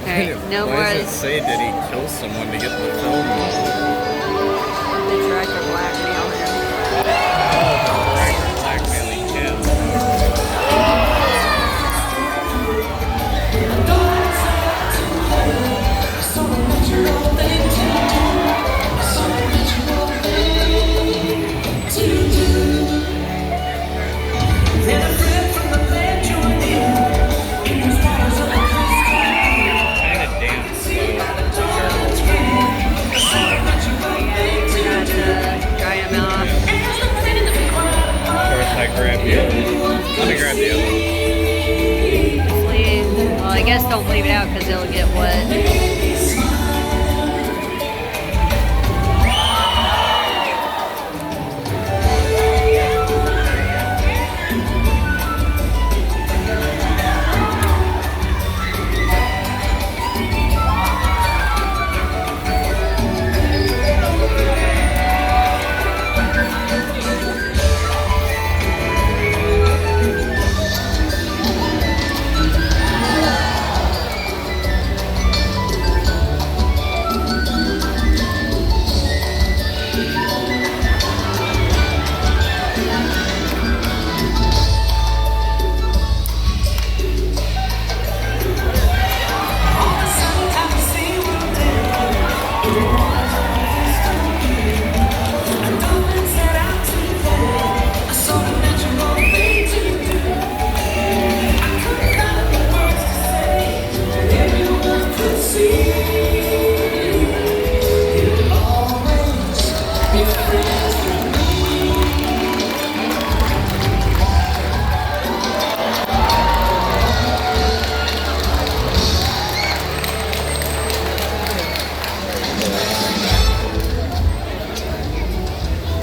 Alright, no more. Why does it say did he kill someone to get the film? The director blackmailed him. Oh, the director blackmailing him. Grab you. Let me grab you. Well, I guess don't leave it out because it'll get wet.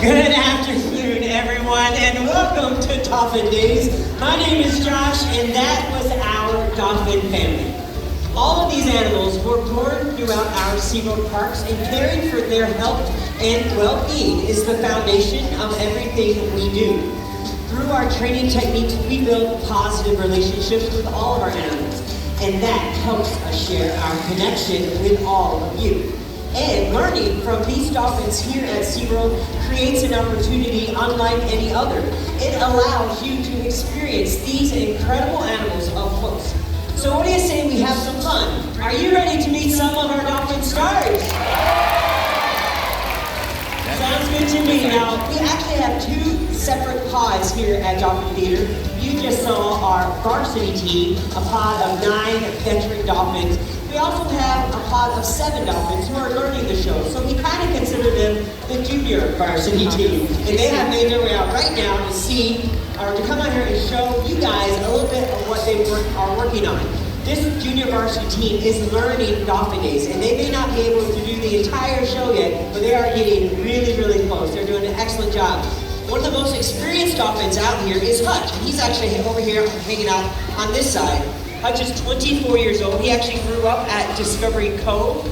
Good afternoon, everyone, and welcome to Dolphin Days. My name is Josh, and that was our dolphin family. All of these animals were born throughout our SeaWorld parks, and caring for their health and well-being is the foundation of everything we do. Through our training techniques, we build positive relationships with all of our animals, and that helps us share our connection with all of you. And learning from these dolphins here at SeaWorld creates an opportunity unlike any other. It allows you to experience these incredible animals up close. So what do you say we have some fun? Are you ready to meet some of our dolphin stars? Sounds good to me. Now, we actually have two separate pods here at Dolphin Theater. You just saw our varsity team, a pod of 9 veteran dolphins. We also have a pod of 7 dolphins who are learning the show, so we kind of consider them the junior varsity team. And they have made their way out right now to see, or to come out here and show you guys a little bit of what they are working on. This junior varsity team is learning Dolphin Days, and they may not be able to do the entire show yet, but they are getting really, really close. They're doing an excellent job. One of the most experienced dolphins out here is Hutch, and he's actually over here hanging out on this side. Hutch is 24 years old. He actually grew up at Discovery Cove,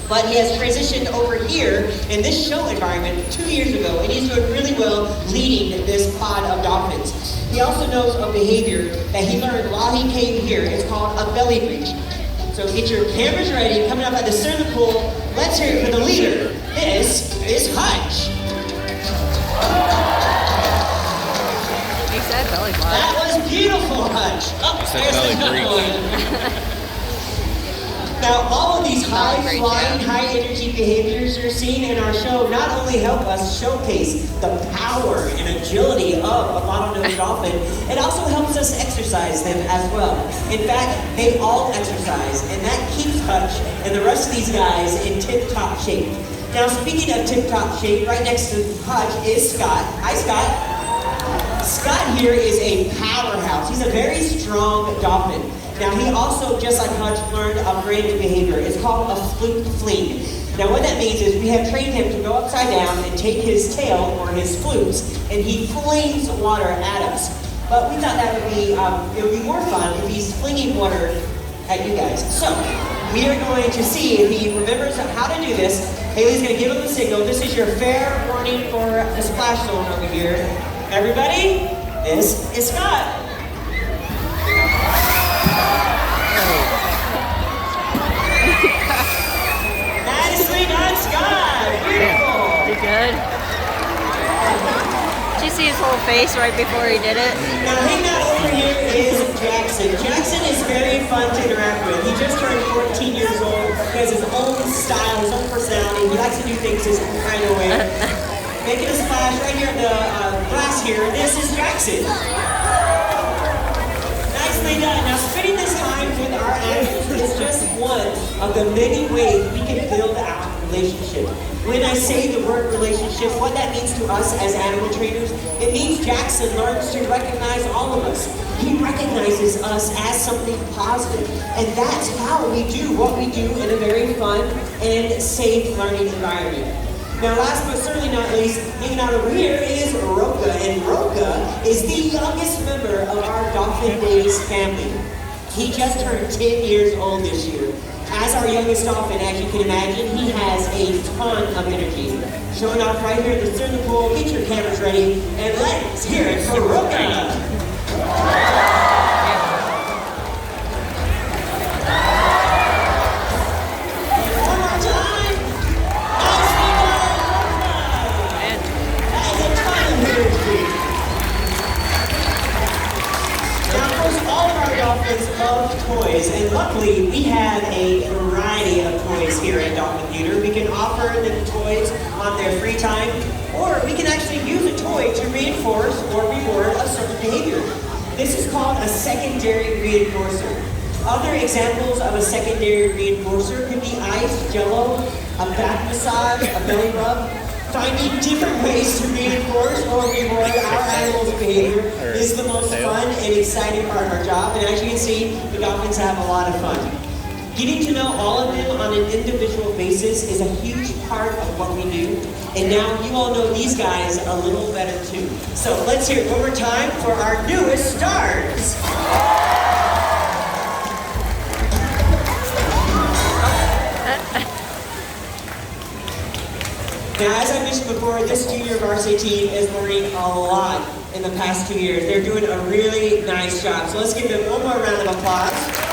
but he has transitioned over here in this show environment 2 years ago, and he's doing really well leading this pod of dolphins. He also knows a behavior that he learned while he came here. It's called a belly breach. So get your cameras ready. Coming up at the center of the pool, let's hear it for the leader. This is Hutch. He said belly flop. That was beautiful, Hutch. Oh, there's another one. Now, all of these high-flying, high-energy behaviors you're seeing in our show not only help us showcase the power and agility of a bottlenose dolphin, it also helps us exercise them as well. In fact, they all exercise, and that keeps Hutch and the rest of these guys in tip-top shape. Now, speaking of tip-top shape, right next to Hutch is Scott. Hi, Scott. Scott here is a powerhouse. He's a very strong dolphin. Now, he also, just like Hutch, learned a brand new behavior. It's called a fluke fling. Now, what that means is we have trained him to go upside down and take his tail or his flukes, and he flings water at us. But we thought that would be, it would be more fun if he's flinging water at you guys. So, we are going to see if he remembers how to do this. Haley's going to give him the signal. This is your fair warning for the splash zone over here. Everybody, this is Scott. face right before he did it. Now, hanging out over here is Jackson. Jackson is very fun to interact with. He just turned 14 years old. He has his own style, his own personality. He likes to do things his kind of way. Making a splash right here in the glass here. This is Jackson. Nicely done. Now, spending this time with our animals is just one of the many ways we can build out relationship. When I say the word relationship, what that means to us as animal trainers, it means Jackson learns to recognize all of us. He recognizes us as something positive. And that's how we do what we do in a very fun and safe learning environment. Now, last but certainly not least, hanging out over here is Roka. And Roka is the youngest member of our Dolphin Days family. He just turned 10 years old this year. As our youngest dolphin, as you can imagine, he has a ton of energy. Showing off right here at the center of the pool. Get your cameras ready, and let's hear it for Roka. One more time. Nicely done, Roka. That is a ton of energy. Now, of course, all of our dolphins love toys, and luckily we have a variety of toys here at Dolphin Theater. We can offer them toys on their free time, or we can actually use a toy to reinforce or reward a certain behavior. This is called a secondary reinforcer. Other examples of a secondary reinforcer could be ice, jello, a back massage, a belly rub. Finding different ways to reinforce or reward our animals' behavior is the most fun and exciting part of our job. And as you can see, the dolphins have a lot of fun. Getting to know all of them on an individual basis is a huge part of what we do. And now you all know these guys a little better too. So let's hear it one more time for our newest stars. Now, as I mentioned before, this junior varsity team is learning a lot in the past 2 years. They're doing a really nice job. So let's give them one more round of applause.